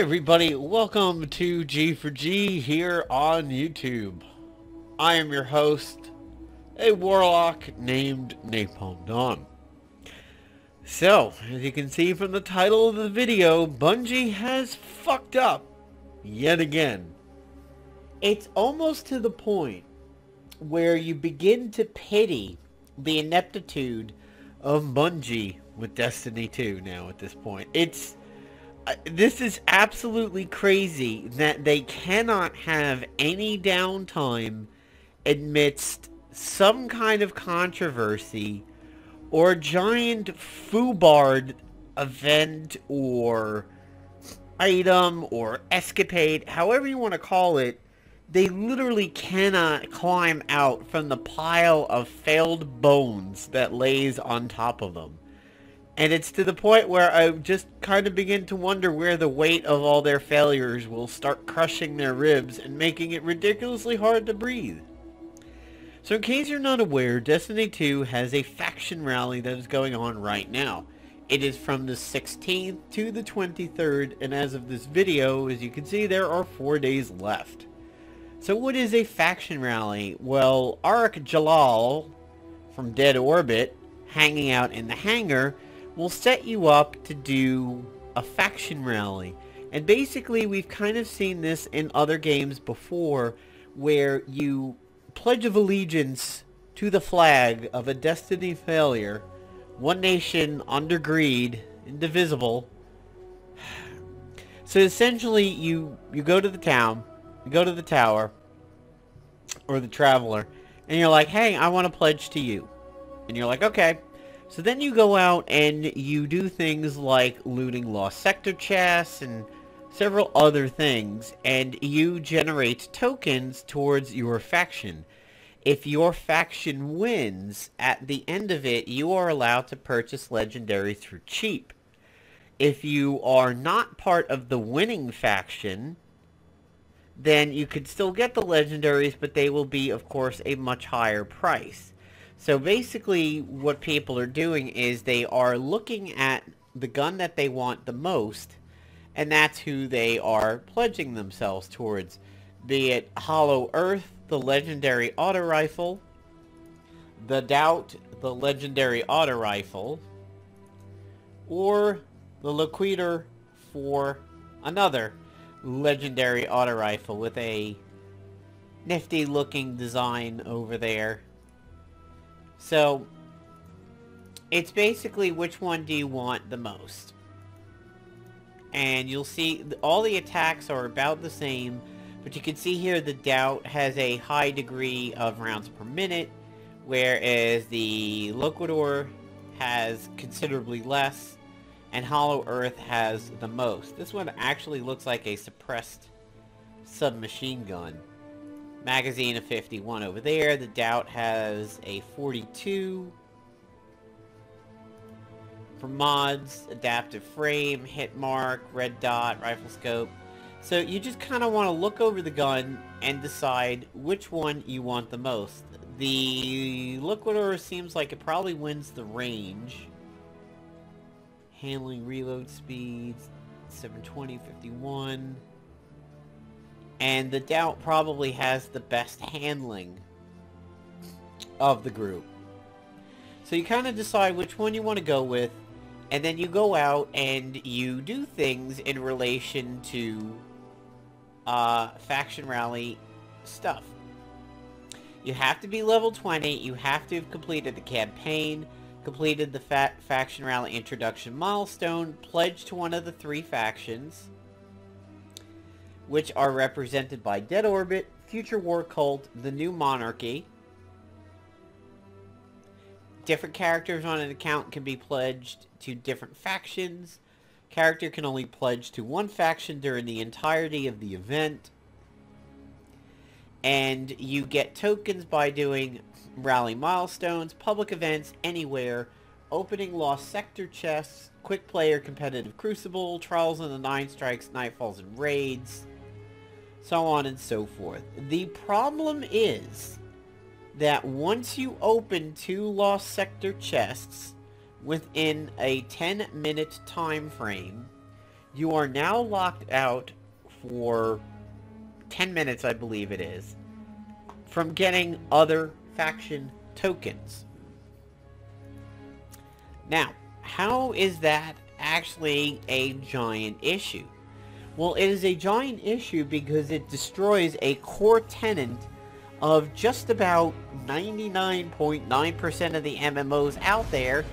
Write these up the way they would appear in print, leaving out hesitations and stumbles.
everybody, welcome to G for G here on YouTube. I am your host, a warlock named Napalm Dawn. So, as you can see from the title of the video, Bungie has fucked up yet again. It's almost to the point where you begin to pity the ineptitude of Bungie with Destiny 2 now at this point. This is absolutely crazy that they cannot have any downtime amidst some kind of controversy or giant foobard event or item or escapade, however you want to call it. They literally cannot climb out from the pile of failed bones that lays on top of them. And it's to the point where I just kind of begin to wonder where the weight of all their failures will start crushing their ribs and making it ridiculously hard to breathe. So in case you're not aware, Destiny 2 has a faction rally that is going on right now. It is from the 16th to the 23rd, and as of this video, as you can see, there are 4 days left. So what is a faction rally? Well, Ark Jalal from Dead Orbit, hanging out in the hangar, will set you up to do a faction rally. And basically we've kind of seen this in other games before, where you pledge of allegiance to the flag of a Destiny failure, one nation under greed, indivisible. So essentially you go to the town, you go to the tower, or the traveler, and you're like, hey, I want to pledge to you. And you're like, okay. So then you go out and you do things like looting lost sector chests and several other things, and you generate tokens towards your faction. If your faction wins, at the end of it, you are allowed to purchase legendaries for cheap. If you are not part of the winning faction, then you could still get the legendaries, but they will be, of course, a much higher price. So basically what people are doing is they are looking at the gun that they want the most, and that's who they are pledging themselves towards. Be it Hollow Earth, the legendary auto rifle, the Doubt, the legendary auto rifle, or the Loquitur for another legendary auto rifle with a nifty looking design over there. So it's basically which one do you want the most. And you'll see all the attacks are about the same, but you can see here the Doubt has a high degree of rounds per minute, whereas the Loquitur has considerably less, and Hollow Earth has the most. This one actually looks like a suppressed submachine gun. Magazine of 51 over there. The Doubt has a 42. For mods, adaptive frame, hit mark, red dot, rifle scope. So you just kind of want to look over the gun and decide which one you want the most. The Loquitur seems like it probably wins the range. Handling, reload speeds, 720, 51. And the Doubt probably has the best handling of the group. So you kind of decide which one you want to go with, and then you go out and you do things in relation to faction rally stuff. You have to be level 20, you have to have completed the campaign, completed the faction rally introduction milestone, pledged to one of the 3 factions, which are represented by Dead Orbit, Future War Cult, the New Monarchy. Different characters on an account can be pledged to different factions. Character can only pledge to one faction during the entirety of the event. And you get tokens by doing rally milestones, public events, anywhere, opening lost sector chests, quick player competitive crucible, trials in the 9 strikes, nightfalls and raids, so on and so forth. The problem is that once you open 2 lost sector chests within a 10-minute time frame, You are now locked out for 10 minutes, I believe it is, from getting other faction tokens. Now, how is that actually a giant issue? Well, it is a giant issue because it destroys a core tenet of just about 99.9% of the MMOs out there,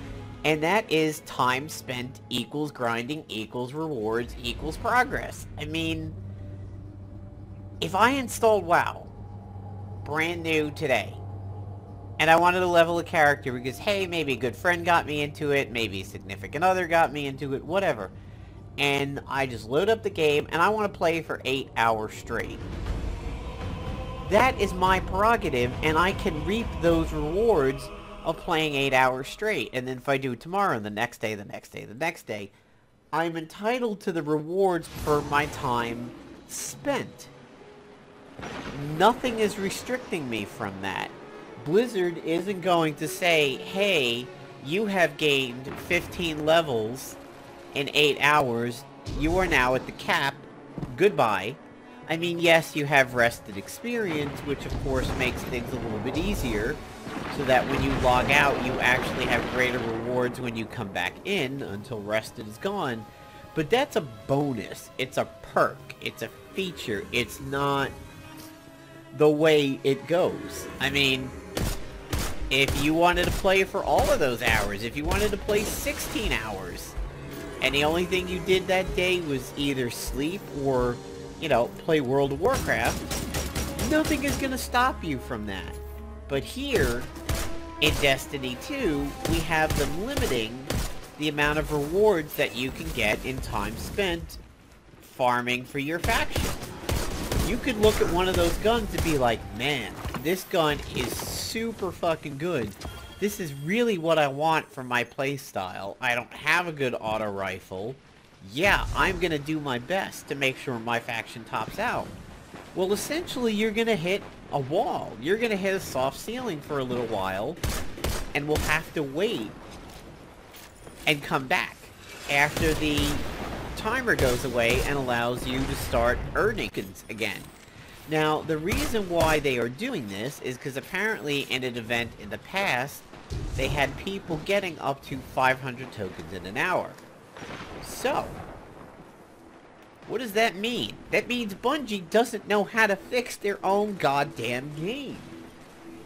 and that is time spent equals grinding equals rewards equals progress. I mean, if I installed WoW brand new today, and I wanted to level a character because, hey, maybe a good friend got me into it, maybe a significant other got me into it, whatever, and I just load up the game and I want to play for 8 hours straight, that is my prerogative, and I can reap those rewards of playing 8 hours straight. And then if I do it tomorrow, and the next day, the next day, the next day, I'm entitled to the rewards for my time spent. Nothing is restricting me from that. Blizzard isn't going to say, hey, you have gained 15 levels in 8 hours, you are now at the cap, goodbye. I mean, yes, you have rested experience, which of course makes things a little bit easier, so that when you log out, you actually have greater rewards when you come back in, until rested is gone. But that's a bonus. It's a perk. It's a feature. It's not the way it goes. I mean, if you wanted to play for all of those hours, if you wanted to play 16 hours, and the only thing you did that day was either sleep or, you know, play World of Warcraft, nothing is going to stop you from that. But here, in Destiny 2, we have them limiting the amount of rewards that you can get in time spent farming for your faction. You could look at one of those guns and be like, man, this gun is super fucking good. This is really what I want for my playstyle. I don't have a good auto rifle. Yeah, I'm gonna do my best to make sure my faction tops out. Well, essentially, you're gonna hit a wall. You're gonna hit a soft ceiling for a little while, and we'll have to wait and come back after the timer goes away and allows you to start earning again. Now, the reason why they are doing this is because apparently in an event in the past, they had people getting up to 500 tokens in an hour. So, what does that mean? That means Bungie doesn't know how to fix their own goddamn game.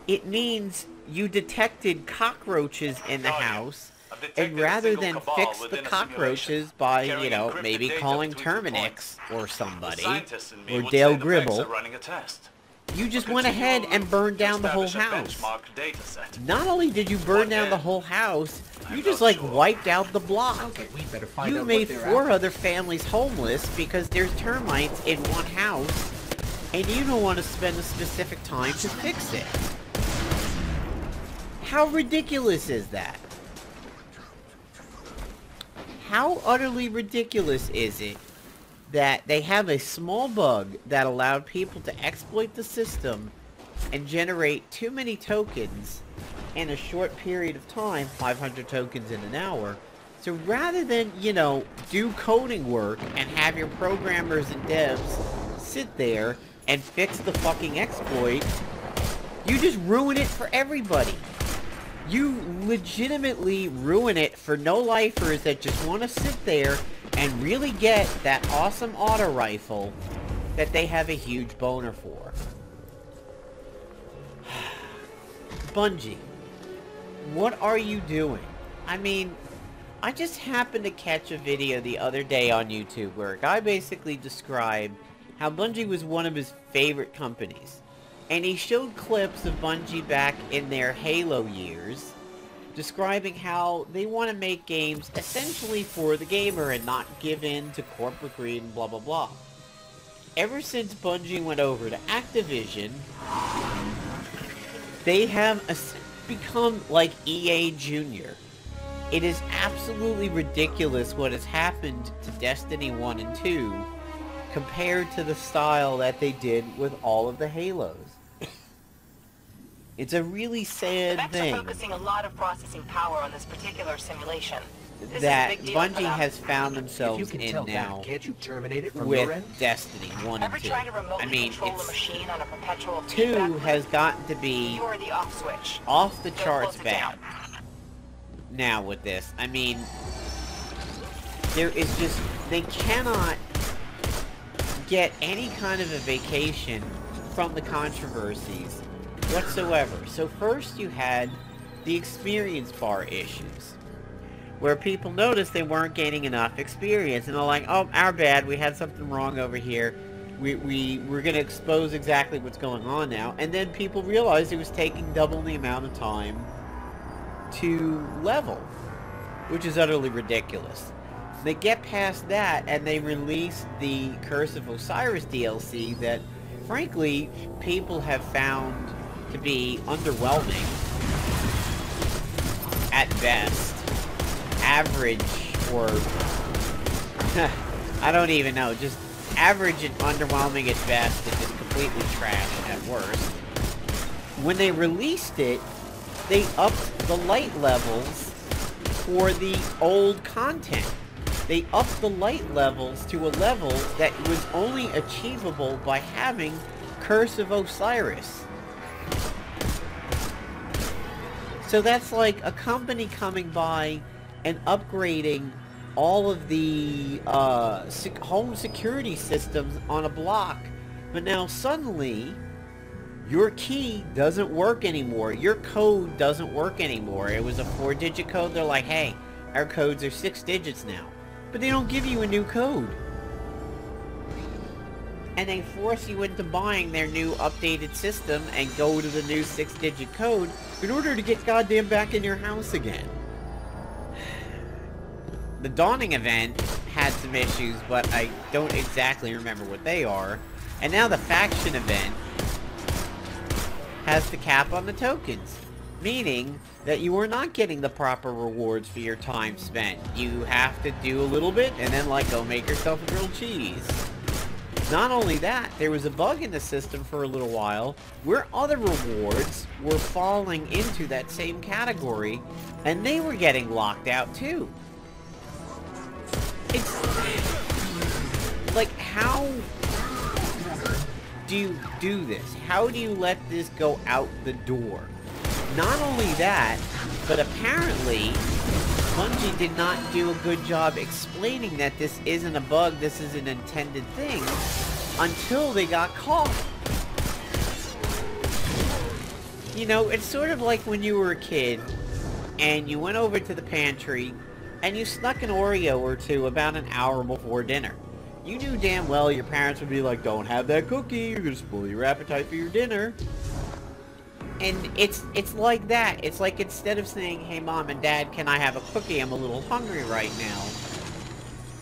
It means you detected cockroaches in the house, and rather than fix the cockroaches by, you know, maybe calling Terminix or somebody, or Dale Gribble, you just went ahead and burned down the whole house. Not only did you burn down the whole house, you just like wiped out the block. You made 4 other families homeless because there's termites in one house, and you don't want to spend a specific time to fix it. How ridiculous is that? How utterly ridiculous is it that they have a small bug that allowed people to exploit the system and generate too many tokens in a short period of time, 500 tokens in an hour. So rather than, you know, do coding work and have your programmers and devs sit there and fix the fucking exploit, you just ruin it for everybody. You legitimately ruin it for no-lifers that just want to sit there and really get that awesome auto rifle that they have a huge boner for. Bungie, what are you doing? I mean, I just happened to catch a video the other day on YouTube where a guy basically described how Bungie was one of his favorite companies. And he showed clips of Bungie back in their Halo years, describing how they want to make games essentially for the gamer and not give in to corporate greed and blah blah blah. Ever since Bungie went over to Activision, they have become like EA Junior. It is absolutely ridiculous what has happened to Destiny 1 and 2 compared to the style that they did with all of the Halos. It's a really sad thing. Focusing a lot of processing power on this particular simulation. that Bungie has found themselves in now can't you terminate it from with your end? Destiny 1 and 2. I mean, it's 2 2 has gotten to be You're the off switch. off the Go charts close it bad now with this. I mean, there is just, they cannot get any kind of a vacation from the controversies whatsoever. So first you had the experience bar issues, where people noticed they weren't gaining enough experience, and they're like, oh, our bad, we had something wrong over here. We're going to expose exactly what's going on now. And then people realized it was taking double the amount of time to level, which is utterly ridiculous. They get past that, and they release the Curse of Osiris DLC that, frankly, people have found to be underwhelming at best. Average, or I don't even know, just average and underwhelming at best, and just completely trash at worst. When they released it, they upped the light levels for the old content. They upped the light levels to a level that was only achievable by having Curse of Osiris. So that's like a company coming by and upgrading all of the home security systems on a block, but now suddenly your key doesn't work anymore. Your code doesn't work anymore. It was a 4-digit code. They're like, hey, our codes are 6 digits now. But they don't give you a new code. And they force you into buying their new updated system and go to the new 6-digit code in order to get goddamn back in your house again. The Dawning event had some issues, but I don't exactly remember what they are. And now the Faction event has the cap on the tokens, meaning that you are not getting the proper rewards for your time spent. You have to do a little bit and then like go make yourself a grilled cheese. Not only that, there was a bug in the system for a little while where other rewards were falling into that same category and they were getting locked out too. It's like, how do you do this? How do you let this go out the door? Not only that, but apparently Bungie did not do a good job explaining that this isn't a bug, this is an intended thing, until they got caught. You know, it's sort of like when you were a kid, and you went over to the pantry, and you snuck an Oreo or two about an hour before dinner. You knew damn well your parents would be like, don't have that cookie, you're gonna spoil your appetite for your dinner. And it's like that. It's like, instead of saying, hey mom and dad, can I have a cookie? I'm a little hungry right now.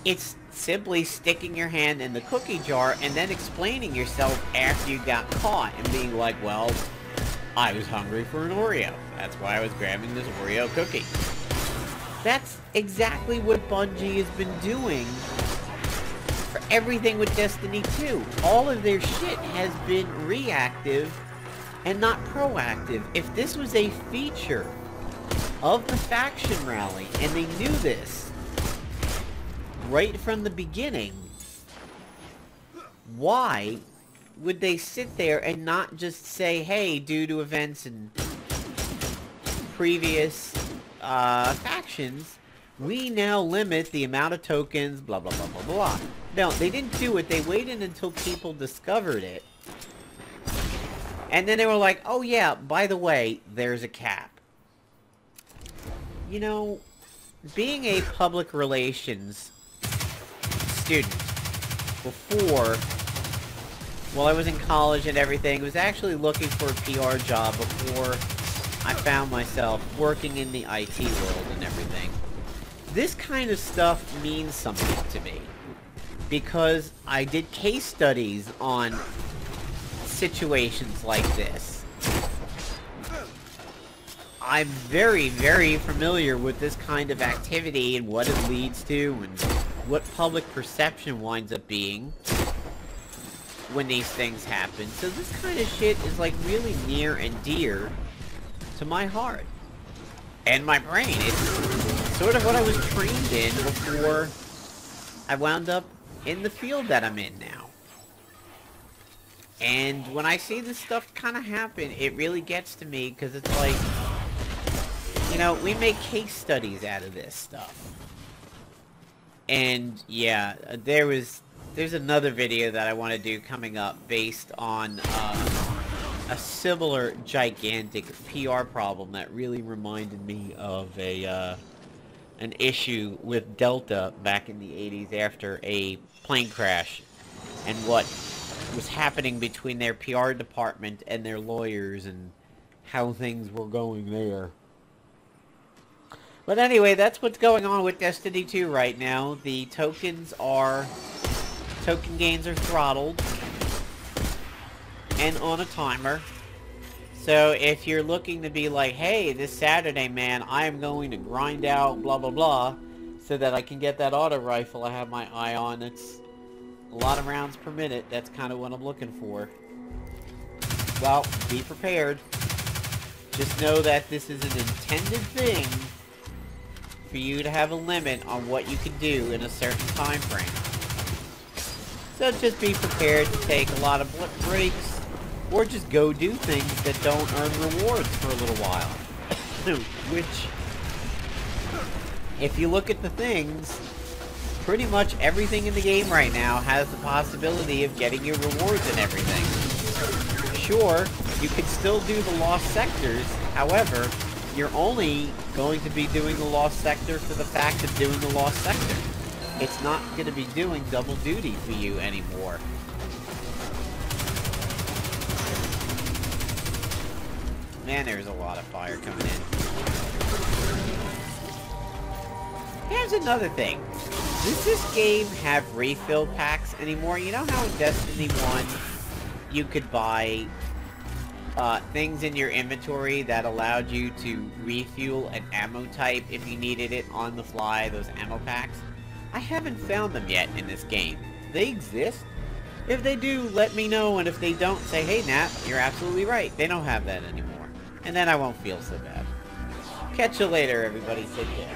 It's simply sticking your hand in the cookie jar and then explaining yourself after you got caught and being like, well, I was hungry for an Oreo. That's why I was grabbing this Oreo cookie. That's exactly what Bungie has been doing for everything with Destiny 2. All of their shit has been reactive and not proactive. If this was a feature of the faction rally, and they knew this right from the beginning, why would they sit there and not just say, hey, due to events and previous factions, we now limit the amount of tokens, blah, blah, blah, blah, blah. No, they didn't do it. They waited until people discovered it. And then they were like, oh yeah, by the way, there's a cap. You know, being a public relations student before, while I was in college and everything, was actually looking for a PR job before I found myself working in the IT world and everything. This kind of stuff means something to me, because I did case studies on situations like this. I'm very, very familiar with this kind of activity and what it leads to and what public perception winds up being when these things happen. So this kind of shit is like really near and dear to my heart and my brain. It's sort of what I was trained in before I wound up in the field that I'm in now. And when I see this stuff kind of happen, it really gets to me, because it's like, you know, we make case studies out of this stuff. And yeah, there's another video that I want to do coming up based on a similar gigantic PR problem that really reminded me of an issue with Delta back in the 80s after a plane crash, and what was happening between their PR department and their lawyers and how things were going there. But anyway, that's what's going on with Destiny 2 right now. The token gains are throttled and on a timer. So if you're looking to be like, hey, this Saturday, man, I am going to grind out blah blah blah so that I can get that auto rifle I have my eye on, it's a lot of rounds per minute. That's kind of what I'm looking for. Well, be prepared. Just know that this is an intended thing for you to have a limit on what you can do in a certain time frame. So just be prepared to take a lot of breaks, or just go do things that don't earn rewards for a little while. Which, if you look at the things, pretty much everything in the game right now has the possibility of getting you rewards and everything. Sure, you can still do the lost sectors, however, you're only going to be doing the lost sector for the fact of doing the lost sector. It's not going to be doing double duty for you anymore. Man, there's a lot of fire coming in. Here's another thing. Does this game have refill packs anymore? You know how in Destiny 1 you could buy things in your inventory that allowed you to refuel an ammo type if you needed it on the fly, those ammo packs? I haven't found them yet in this game. They exist? If they do, let me know, and if they don't, say, hey Nat, you're absolutely right. They don't have that anymore. And then I won't feel so bad. Catch you later, everybody. Take care.